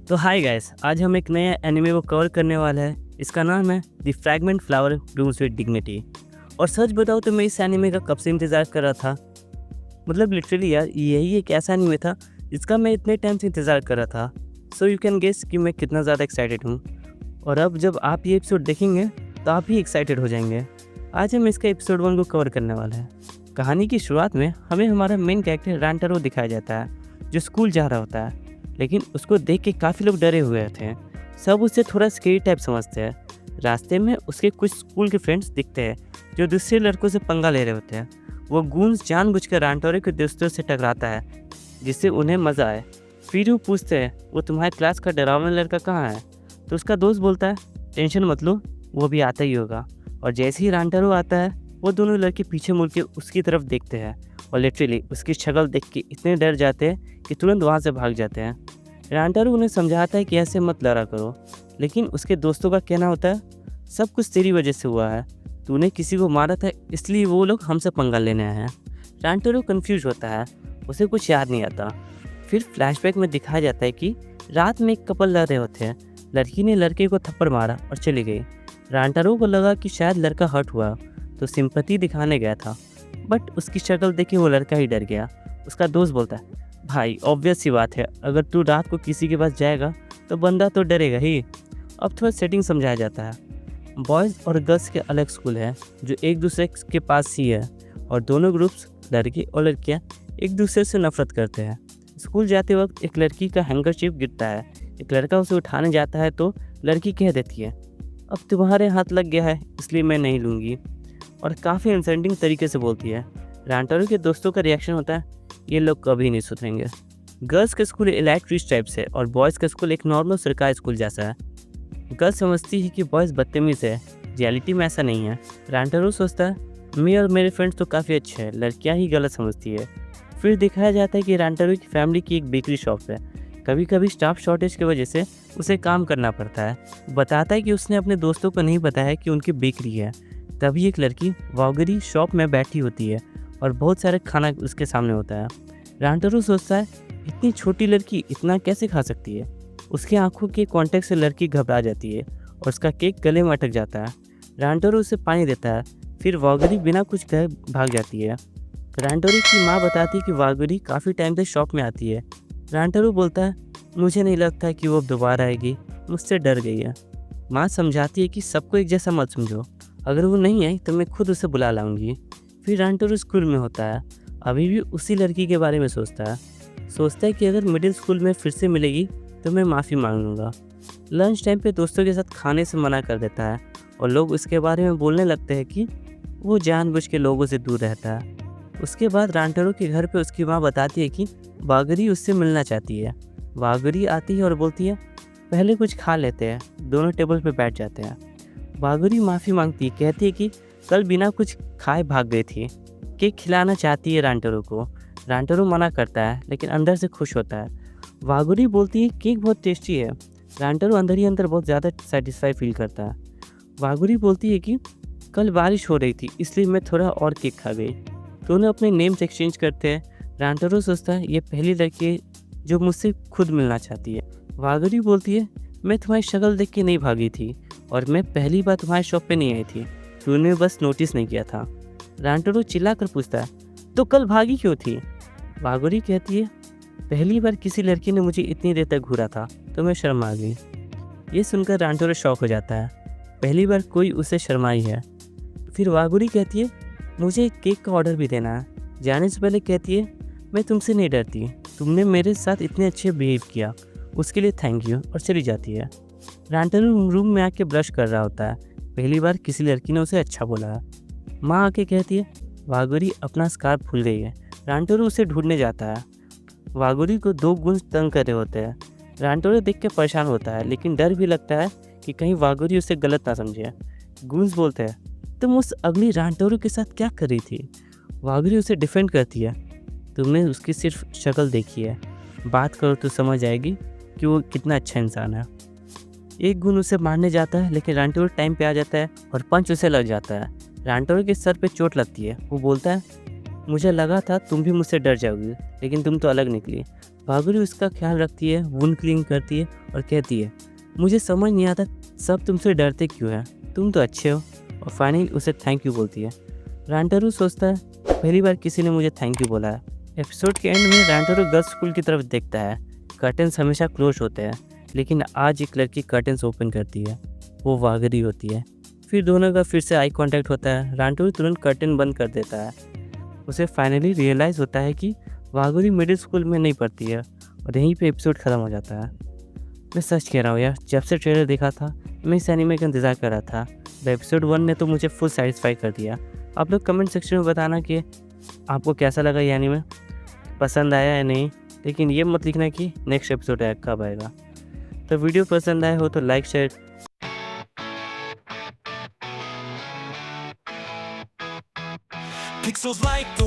तो hi guys, आज हम एक नया एनिमे को कवर करने वाला है। इसका नाम है the fragment flower blooms with dignity. और सच बताऊँ तो मैं इस एनिमे का कब से इंतज़ार कर रहा था। मतलब लिटरली यार, यही एक ऐसा एनिमे था जिसका मैं इतने टाइम से इंतज़ार कर रहा था। सो यू कैन गेस कि मैं कितना ज़्यादा एक्साइटेड हूँ। और अब जब आप ये एपिसोड देखेंगे तो आप भी एक्साइटेड हो जाएंगे। आज हम इसका एपिसोड 1 को कवर करने वाले हैं। कहानी की शुरुआत में हमें हमारा मेन कैरेक्टर रांटारो दिखाया जाता है, जो स्कूल जा रहा होता है। लेकिन उसको देख के काफ़ी लोग डरे हुए थे। सब उसे थोड़ा स्केरी टाइप समझते हैं। रास्ते में उसके कुछ स्कूल के फ्रेंड्स दिखते हैं जो दूसरे लड़कों से पंगा ले रहे होते हैं। वो गूंज जानबूझकर रांटारो के दोस्तों से टकराता है, जिससे उन्हें मज़ा आए। फिर वो पूछते हैं, वो तुम्हारे क्लास का डरावना लड़का कहाँ है? तो उसका दोस्त बोलता है, टेंशन मत लो, वो भी आता ही होगा। और जैसे ही रांटारो आता है, वो दोनों लड़के पीछे मुड़ के उसकी तरफ देखते हैं और लिटरली उसकी शक्ल देख के इतने डर जाते हैं कि तुरंत वहाँ से भाग जाते हैं। रांटारो उन्हें समझाता है कि ऐसे मत लड़ा करो, लेकिन उसके दोस्तों का कहना होता है, सब कुछ तेरी वजह से हुआ है, तूने किसी को मारा था, इसलिए वो लोग हमसे पंगा लेने आए हैं। रांटारो कंफ्यूज होता है, उसे कुछ याद नहीं आता। फिर फ्लैशबैक में दिखाया जाता है कि रात में एक कपल लड़ रहे होते हैं। लड़की ने लड़के को थप्पड़ मारा और चली गई। रांटारो को लगा कि शायद लड़का हर्ट हुआ तो सिंपैथी दिखाने गया था, बट उसकी शक्ल देख के वो लड़का ही डर गया। उसका दोस्त बोलता है, भाई ऑब्वियस सी बात है, अगर तू रात को किसी के पास जाएगा तो बंदा तो डरेगा ही। अब थोड़ा सेटिंग समझाया जाता है। बॉयज़ और गर्ल्स के अलग स्कूल है जो एक दूसरे के पास ही है, और दोनों ग्रुप्स लड़के और लड़कियां एक दूसरे से नफरत करते हैं। स्कूल जाते वक्त एक लड़की का हैंकरचीफ गिरता है। एक लड़का उसे उठाने जाता है तो लड़की कह देती है, अब तुम्हारे हाथ लग गया है इसलिए मैं नहीं लूँगी, और काफ़ी इंसल्टिंग तरीके से बोलती है। रांटारो के दोस्तों का रिएक्शन होता है, ये लोग कभी नहीं सुधरेंगे। गर्ल्स का स्कूल एलाइट रिच टाइप से और बॉयज़ का स्कूल एक नॉर्मल सरकारी स्कूल जैसा है। गर्ल्स समझती है कि बॉयज़ बदतमीज़ है, रियलिटी में ऐसा नहीं है। रांटारो सोचता है, मैं और मेरे फ्रेंड्स तो काफ़ी अच्छे हैं, लड़कियां ही गलत समझती है। फिर दिखाया जाता है कि रांटारो की फैमिली की एक बेकरी शॉप है। कभी कभी स्टाफ शॉर्टेज की वजह से उसे काम करना पड़ता है। बताता है कि उसने अपने दोस्तों को नहीं बताया कि उनकी बेकरी है। तभी एक लड़की वागरी शॉप में बैठी होती है और बहुत सारे खाना उसके सामने होता है। रांटारो सोचता है, इतनी छोटी लड़की इतना कैसे खा सकती है। उसकी आंखों के कांटेक्ट से लड़की घबरा जाती है और उसका केक गले में अटक जाता है। रांटारो उसे पानी देता है, फिर वागरी बिना कुछ कहे भाग जाती है। रांटारो की माँ बताती है कि वागरी काफ़ी टाइम से शॉप में आती है। रांटारो बोलता है, मुझे नहीं लगता कि वो दोबारा आएगी, मुझसे डर गई है। माँ समझाती है कि सबको एक जैसा मत समझो, अगर वो नहीं आई तो मैं खुद उसे बुला लाऊंगी। फिर रांटारो स्कूल में होता है, अभी भी उसी लड़की के बारे में सोचता है कि अगर मिडिल स्कूल में फिर से मिलेगी तो मैं माफ़ी मांग लूँगा। लंच टाइम पे दोस्तों के साथ खाने से मना कर देता है और लोग उसके बारे में बोलने लगते हैं कि वो जानबूझ के लोगों से दूर रहता है। उसके बाद रांटारो के घर पे उसकी माँ बताती है कि वागरी उससे मिलना चाहती है। वागरी आती है और बोलती है, पहले कुछ खा लेते हैं। दोनों टेबल पे बैठ जाते हैं। वागरी माफ़ी मांगती है, कहती है कि कल बिना कुछ खाए भाग गई थी। केक खिलाना चाहती है रांटारो को। रांटारो मना करता है लेकिन अंदर से खुश होता है। वागरी बोलती है केक बहुत टेस्टी है। रांटारो अंदर ही अंदर बहुत ज़्यादा सेटिस्फाई फील करता है। वागरी बोलती है कि कल बारिश हो रही थी इसलिए मैं थोड़ा और केक खा गई। दोनों अपने नेम्स एक्सचेंज करते हैं। रांटारो सोचता है, ये पहली लड़की है जो मुझसे खुद मिलना चाहती है। वागरी बोलती है, मैं तुम्हारी शक्ल देख के नहीं भागी थी और मैं पहली बार तुम्हारे शॉप पे नहीं आई थी, तूने बस नोटिस नहीं किया था। रांटारो चिल्ला कर पूछता है, तो कल भागी क्यों थी? वागरी कहती है, पहली बार किसी लड़की ने मुझे इतनी देर तक घूरा था तो मैं शर्मा गई। ये सुनकर रांटारो शॉक हो जाता है, पहली बार कोई उसे शर्माई है। फिर वागरी कहती है, मुझे एक केक का ऑर्डर भी देना है। जाने से पहले कहती है, मैं तुमसे नहीं डरती, तुमने मेरे साथ इतने अच्छे बिहेव किया, उसके लिए थैंक यू, और चली जाती है। रांटारो रूम में आके ब्रश कर रहा होता है। पहली बार किसी लड़की ने उसे अच्छा बोला है। माँ आके कहती है, वागरी अपना स्कार्फ भूल गई है। रांटारो उसे ढूंढने जाता है। वागरी को दो गुंज तंग कर रहे होते हैं। रांटारो देख के परेशान होता है लेकिन डर भी लगता है कि कहीं वागरी उसे गलत ना समझे। गुंज बोलते हैं, तुम उस अगली रांटारो के साथ क्या कर रही थी? वागरी उसे डिफेंड करती है, तुमने उसकी सिर्फ शक्ल देखी है, बात करो तो समझ आएगी कि वो कितना अच्छा इंसान है। एक गुण उसे मारने जाता है लेकिन रांटारो टाइम पे आ जाता है और पंच उसे लग जाता है। रांटारो के सर पे चोट लगती है। वो बोलता है, मुझे लगा था तुम भी मुझसे डर जाओगी, लेकिन तुम तो अलग निकली। वागुरी उसका ख्याल रखती है, वुंड क्लीन करती है और कहती है, मुझे समझ नहीं आता सब तुमसे डरते क्यों हैं, तुम तो अच्छे हो। और फाइनली उसे थैंक यू बोलती है। रांटारू सोचता है, पहली बार किसी ने मुझे थैंक यू बोला है। एपिसोड के एंड में रांटारू गर्ल्स स्कूल की तरफ देखता है। कर्टन्स हमेशा क्लोज होते हैं, लेकिन आज एक लड़की कर्टन्स ओपन करती है। वो वागुरी होती है। फिर दोनों का फिर से आई कांटेक्ट होता है। रांटारू तुरंत कर्टन बंद कर देता है। उसे फाइनली रियलाइज़ होता है कि वागुरी मिडिल स्कूल में नहीं पढ़ती है, और यहीं पे एपिसोड ख़त्म हो जाता है। मैं सच कह रहा हूँ यार, जब से ट्रेलर देखा था मैं इस एनीमे का इंतज़ार कर रहा था। एपिसोड 1 ने तो मुझे फुल सेटिस्फाई कर दिया। आप लोग कमेंट सेक्शन में बताना कि आपको कैसा लगा ये एनीमे, पसंद आया या नहीं। लेकिन ये मत लिखना कि नेक्स्ट एपिसोड कब आएगा। तो वीडियो पसंद आया हो तो like share. Pixels like the